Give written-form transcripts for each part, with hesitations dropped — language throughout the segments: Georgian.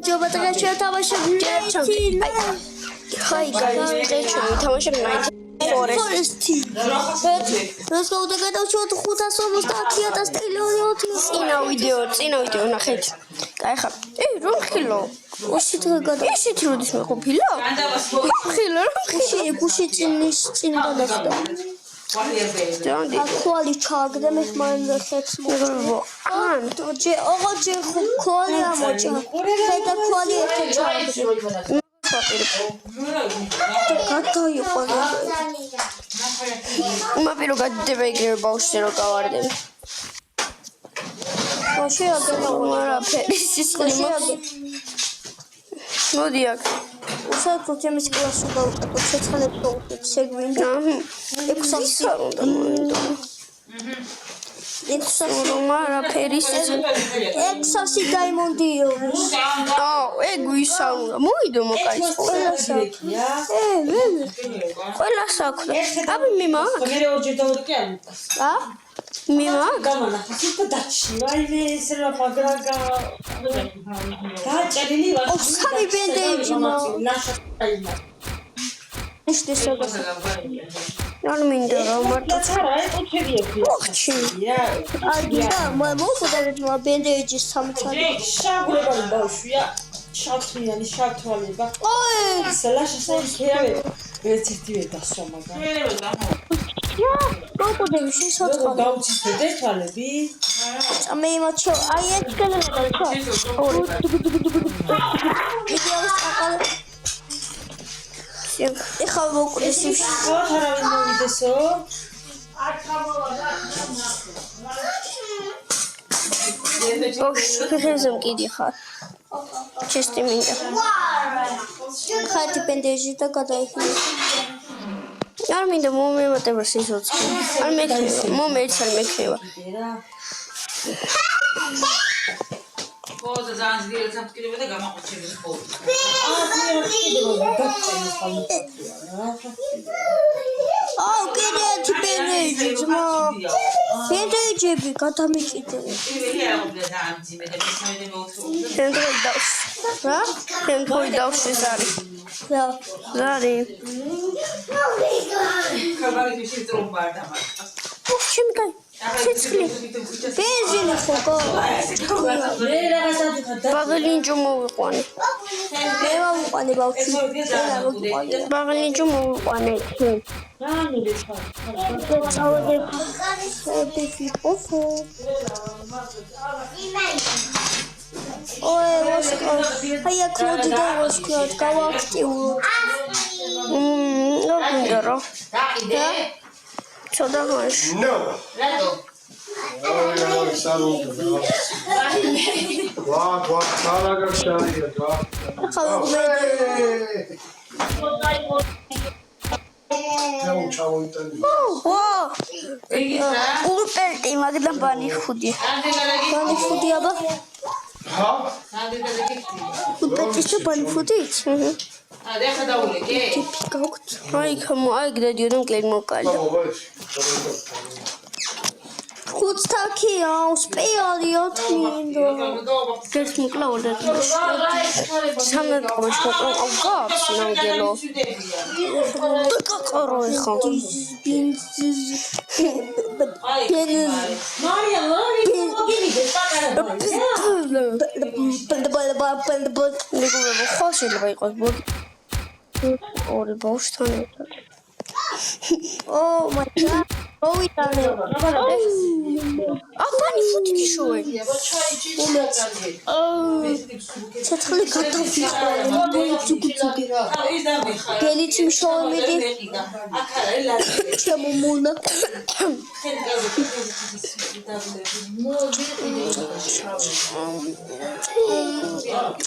ჯობა დღეში თამაშობ Hi guys, დღეში თამაშობ Forest. Let's go to get out to 550,000 წინა ვიდეო ნახეთ. კაიხა. რომ ხილო. უშით გადაგა. ისეთ როდის მეყოფილა? ხილო რომ ხილო წინა გადახდა. Quali chagda me manda xets mogo. Toje ogoje quali amoja. Seda quali eta chagda. Kato yoqoda. Uma pelo gadeba igre baushte ro gavardeb. Baushi agena mara peris qlimo. Modi ak. Usa პროგრამის კლასში გავუკეთო შეცხადებს შეგვინდა 600 უნდა 600 მარა ფერის 600 დაიმონდიო ეგ ვისა უნდა მოიდო მოკაის ყველა საქმე აბი მიმა მე ორჯერ დავდე ა მიმა გამანახეთ დაჩი ვაიმე ეს რა მაგრაგა დაჭერილი ვარ ოხსარი ბენდეიჯი ნაშაიმა ისე სადაც არ მინდა რომ მარტო არა ეთქებიები ოხჩი აგია მოგოდეთ მო ბენდეიჯი სამწარი შაგრებალი ბავშვია შავთვიანი შავთვალება ოი სალაშა საიქეავე ერთ-ერთი ვერ დასვა მაგრამ მოგოდები შეშოთქო გავუცისდე თვალები მე იმაჩო აი ეს განაცხადა ვიდეოს აყალე ეხლა მოკდეს არავინ მოვიდესო ოშ კიდე ხარ ჩესტი მინდა ხათი პენდეჟი და გადაიხილე არ მინდა მომემატება სიცოცხლე არ მექნება მომეც არ მექნება ხოდა ზანზგირე სამკირება და გამაყოჩები ხოლმე აუ კიდე პენდეჟი ძმა პენდეჟები გადამიკიდე თენდროი დავში ზარი ზარი ხაბარი შეტრომბარ და ჩემი კაი ცეცხლი ბენზინი ხო მე რაღაცა ბაღლინჯო მოვიყვანე მე მოვიყვანე ბავშვი ბაღლინჯო მოვიყვანე რა მიდე ხარ წავედი ხები ოფო ой воскро აი აკროდი და воскро გავაქტიურო ნორმინდარო და ცოტა ხანს ნო რატო აი სალონი ვა სალაგაშარია და ულპერტი მაგრამ ბანი ხუდი აბა ჰა ულპერტი ბანი ხუდი დეხა დაულეკე აი ხმო აი გრადიოდან კლენ მოკალდა ხუთთაქია სპეიალი ოთმინდო გერს მოკლავდა სამნატყომაშ მოკლავ ავგავს ნამდვილო ყორო ხო მარია ლარი მოგივიდე პატარა ხო შეიძლება იყოს ორი ბავშვთან ერთად Oh my god. Oh, it's on there. Oh, funny food kishoy. Oh. Çatlı kartof yiyor. Böyle çukur. Gelişim şov miydi? Çamumuna.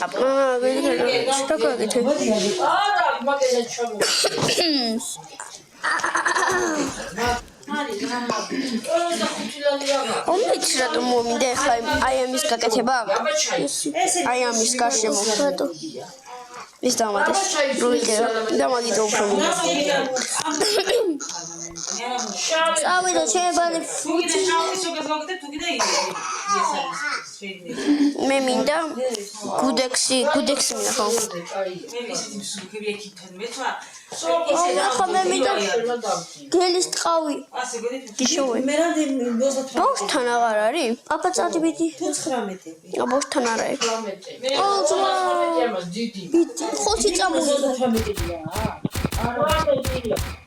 Abla böyle şaka getir. Omniks rato momide აი ამის გაკეთება? აი ამის გარშემო rato. ის დამატეს. როიქე და მაგით უფრო მინდა. წავიდა ჩემბანი ფუჭი. მე მინდა გუდექსი მინახო. ახლა მე მინდა გელის ტყავი. გიშოვე. ბავშვთან აღარ არის? აბა წადიბიდი 19. ბავშვთან არ არის. 18. ო ძმა. ბიდი, ხუთი წამოვიდა. 18-ია. არა.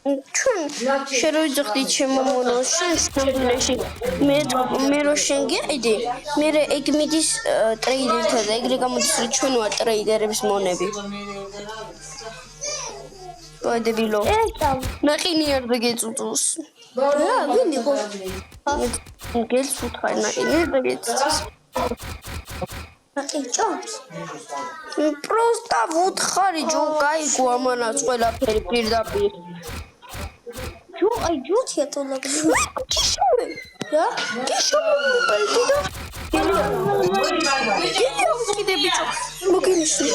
ჩვენ შეროიძახდით შემომონოს შენ სამბლეში მე რო შენ გიყიდი მე ეგ მიდის ტრეიდერთა და ეგრე გამოდის რომ ჩვენ ვარ ტრეიდერების მონები ვაიდებილო ნაყინი არ და გეწუწოს რა ვინი ხო გელს უთხარ ნაყინი და გეწუწოს ნაყინჭოს просто ვუთხარი ჯო გაიგო ამანაც ყველაფერი პირდაპირ ჯო აი ჯოთია თოლა გიშოვე რა გიშოვე ბალდიდო გელია უკიდე ბიჭო მოგინიშნე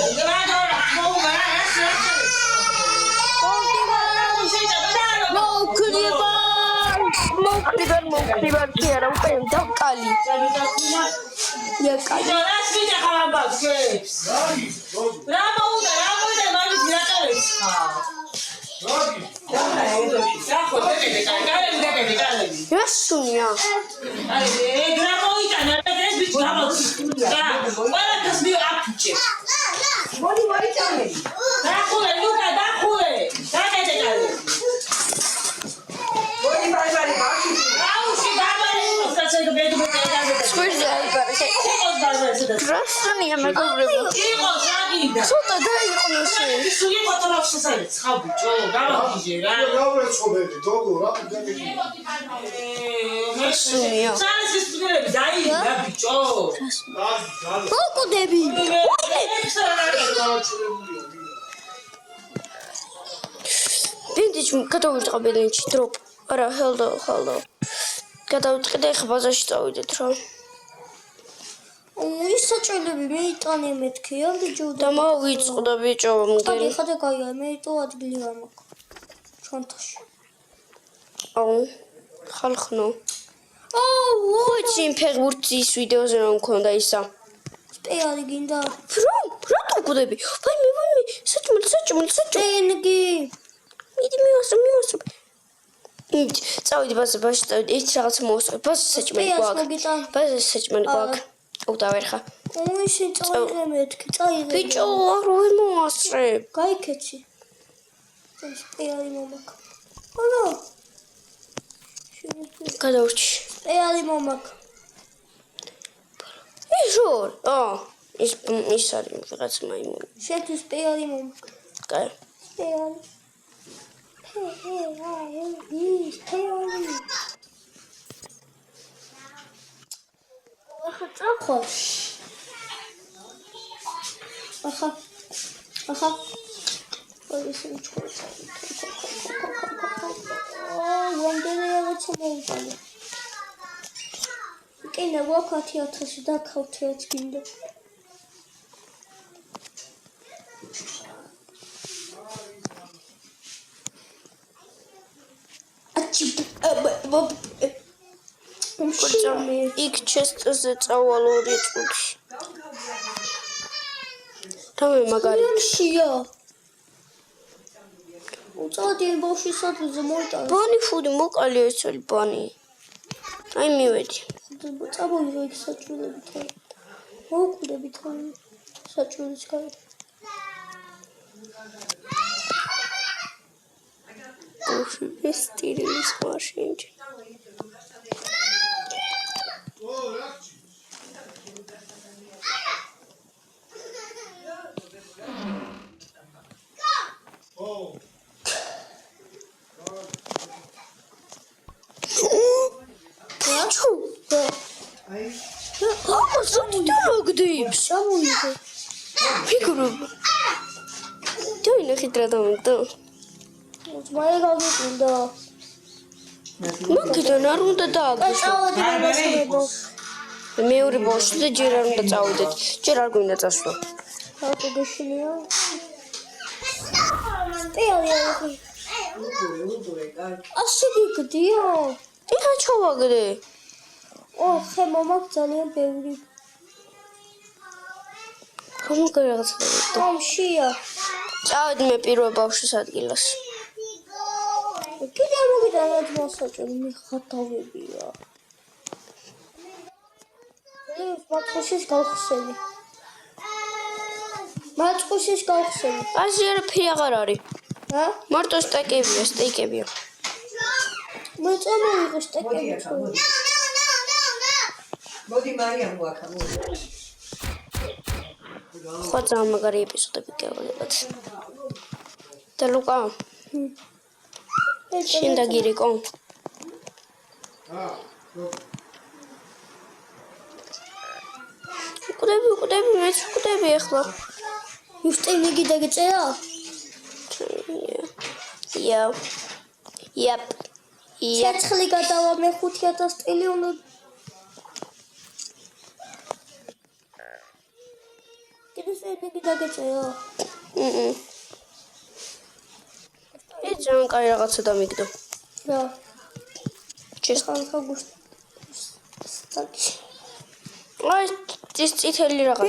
მოკრიბარ კი არა უკვე დავკალი იაკალი რა მოუდა მაგის მირაკალებს რა სუნია ეგ რა მოიტანა ეს ბიჭი გამოვიდა ყველაფერს მიაფუჭე მოდი მოიტანე დახულე ლუკა დახულე დაგეჭე კალე მოდი ბაიბარი ბაში აუში ბაიბარი მოსაცე ბედუბე სკურზე აიბარა რა სუნია მეგობრებო იყოს აგინდა ცოტა დაიყვნენ შენ ისული ფოტოგრაფს ესაიც ხავ ბიჭო გამოგიჟე რა რა ვეცხოვები დოგო რა გაგიგი სუნია სანსის ფიგურები დაინა ბიჭო მოკუდები ვინდიჩ გადავიწყა ბელენჩი დროპ არა ჰელდო გადავიწყე და ეხა ბაზარში წავიდეთ რა ის საჭიროები მეიტანე მეთქი ამ ჯოდა და მოვიწყდა ბიჭო მგელი ხადა გაია მე თო ადგილი არ მაქვს ჩანთაში აუ ხალხნო აუ ხოჩი ფეგურცის ვიდეოზე რომ მქონდა ისა სპეალი გინდა რატო გუდები ვაიმე საჭმელი ენგი მიდი მივასო წავიდი ბაზარში წავიდი ეს რაღაც მოვასწრე ბაზარში საჭმელი გვაქვს უდავერხა ისე წაიღე მეთქი წაიღე ბიჭო არ ვიმოასწრე გაიქეცი ეს პეალი მომაკ ხოლო გადავრჩი პეალი მომაკ ისორ ის არის ვიღაც მაიმუნი შეთვის პეალი მომაკ კაი პეალი ახლა ახლა polisi uçuyor. Yine vakati atışı da kaltıyor günde. İlk chest'e tavalori tutmuş. Tamam magari. Ya. Uçağı boşu satıldı mortal. Bani food mokali ösel bani. Ay miydi? Bu tabii ki saçmalı bir tane. Okulda bir tane saçmalı çıkar. Boşu vestirimiz var şimdi. Makita narunda daagishwa. Meuri boshda jera unda წავიდეთ. ჯერ არ გვინდა წასვლა. Აკა გაშინია. სპეციალური ასე გიგდიო ეხა ჩავაგდე ხემო მაგ ძალიან ბევრი რომ რაღაცა გამშია წავედი მე პირველ ბავშვის ადგილას კიდე მოგიდანაც მასაჭური მიხატავებია მაწყუშის გავხსენი ასე არაფერი აღარ არის მარტო სტეიკებია მე წამოვიღე სტეიკები მოდი მარიამ მოაქა ხო ძალიან მაგარი ეპიზოდები გავაკეთებთ და ლუკა შენ დაგირეკო უკდები მეც უკდები ახლა უსტეინიგი დაგეწერა Yep. ცეცხლი გადავა მე 5000 სტილი უნდა კიდე სეინიგი დაგეწერა ეს ძალიან კაი რაღაცა დამიგდო რა ჩესტა ხანხა გუსტაკი აი ეს წითელი რაღაც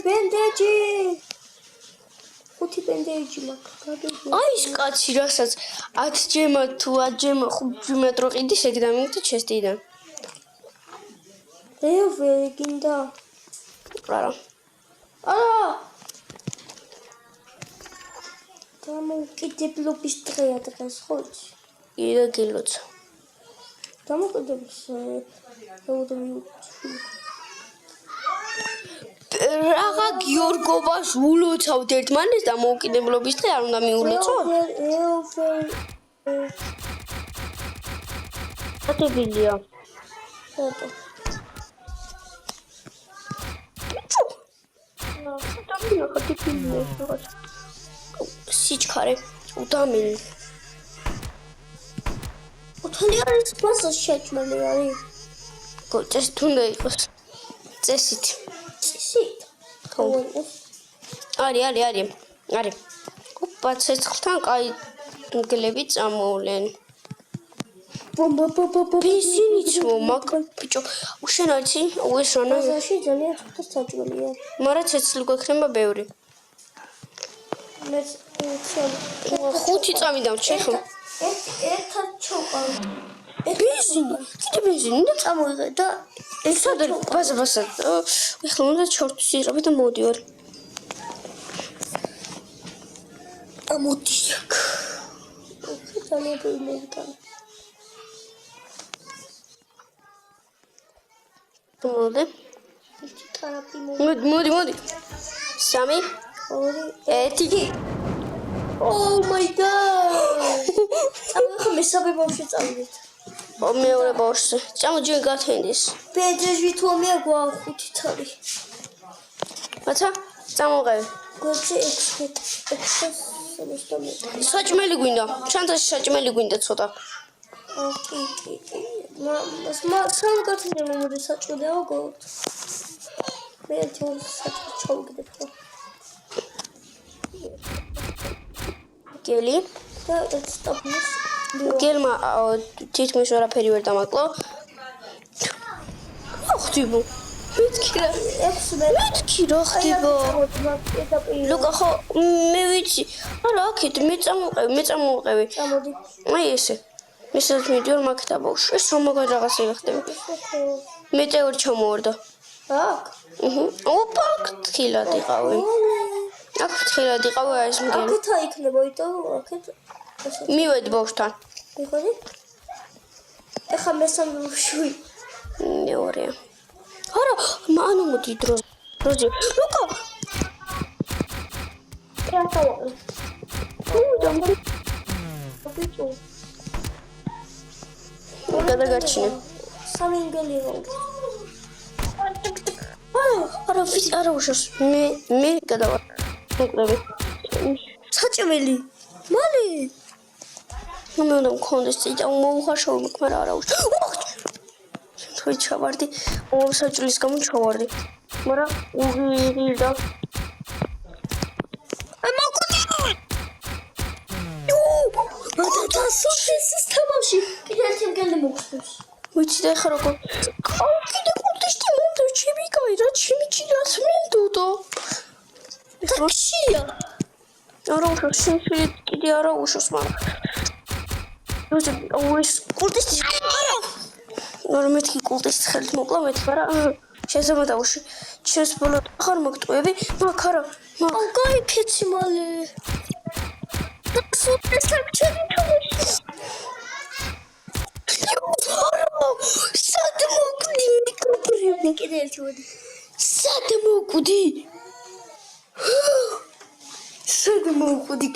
ბენდეჯი 5 ბენდეჯი მაქვს აი ეს კაცი რასაც 10 ჯემა თუ 10 ჯემა 5 ჯემა რო ყიდის ეგ დამიგდო ჩესტიდან ვერი გინდა არა დამოუკიდებლობის დღეა დღეს ხო იდა გილოცა დამოუკიდებლობის რაღა გიორგობას ულოცავთ ერთმანეს და მოუკიდებლობის დღე არ უნდა მიულოცო? ატებილია. ფოტო. სიჩქარე უდამენი. ოთალი არის ბაზას შეჭმელი არის. გოჭეს თუნდა იყოს. წესით. ხო. არის. ოპა ცეცხლთან კაი გლები წამოვლენ. ბიზნიც მომაკ ბიჭო უშენ არიცი უესრონა ბაზაში ძალიან ხუთი საჭმელია. მაგრამ ცეცხლი გვექნება ბევრი. მე 5 წამი დავჭე ხო? ერთად ჩოყავ. ბიზნი და წამოიღე და ერთად ბაზა. ეხლა უნდა ჩორტს იღები და მოდიوار. ამოდი აქ. ძალიან ბევრი გან. მოდი. კარაპი მოდი. 3 2 1 Oh my god! წამოიღე მესამე ბავშვი წავიდეთ. მეორე ბავშვი. წამოჯი გათენდის. ბენდეჯი თუ მე გვახვით თარი. მაცა წამოღები. გვერდზე 6 semester. საჭმელი გვინდა. ჩანთაში საჭმელი გვინდა ცოტა. კი. მა სამგათინე მომდი საჭმელი აღგოთ. მე თვითონ საჭმელი ჩავგდებ ხო. გელი და სტოპნის. გელმა თითქმის არაფერი ვერ დამაკლო. ხდიბო. მეთქი რა ხდიბო. ლუკა ხო მე ვიცი. არა აქეთ მე წამოვყევი. წამოდი. აი ესე. მესაც მიდიორ მაგთა ბავშვი. ეს რომ მაგარ რაღაცა იხდები. მე წევრი ჩამოვარდა. აქ? ოპა თხილად იყავი. აქ თხილად იყავი ეს მგელი. აქეთ აიქნება იტო აქეთ. მივედი ბავშვთან. მიხოდი? ეხა მესამე ბავშვი. მეორეა. არა, მანუ მოდი დროზე. ლუკა. გადაგარჩინე. სამინგელი რო. არა, არა უშავს. მე გადავა. მოკლები. საჭმელი. მალე. მე უნდა მქონდეს წინა მოუხაშო, მაგრამ არა უშავს. თვით ჩავარდი, საჭმლის გამო ჩავარდი. მაგრამ უღირდა. ვიცი და ეხლა როგორ კიდე კულტისტი მომდა ჩემი კაი რა ჩემი ჭირას მინდოდა ტაქსია არა უშავს შეიძლება კიდე არა უშავს მაგრამ ეს კულტისტი არა მეთქი კულტისტის ხელით მოკლა მეთქი მაგრამ შესაძლოა დაუში ჩემს ბოლო ხარ მოგტყვევი მაგ არა აუ გაიქეცი მალე სუპერ საჭირო სად მოკვდი მიკროფონი კიდე ერთი მოდი სად მოკვდი სად მოკვდი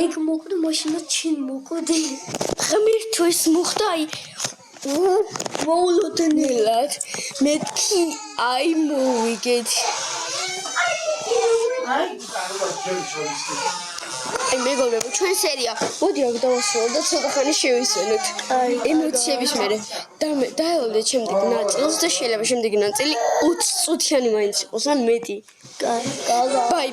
ეგ მოკვდი მაშინაც ჩინ მოკვდი ღმერთო ეს მოხდა აი მოულოდნელად მეთქი აი მოვიგეთ აი მეგობრებო ჩვენ სერია მოდი აქ დავასრულოთ და ცოტა ხანი შევისვენოთ ემოციების მერე დაელოდეთ შემდეგ ნაწილს და შეიძლება შემდეგი ნაწილი 20 წუთიანი მაინც იყოს ან მეტი. Bye.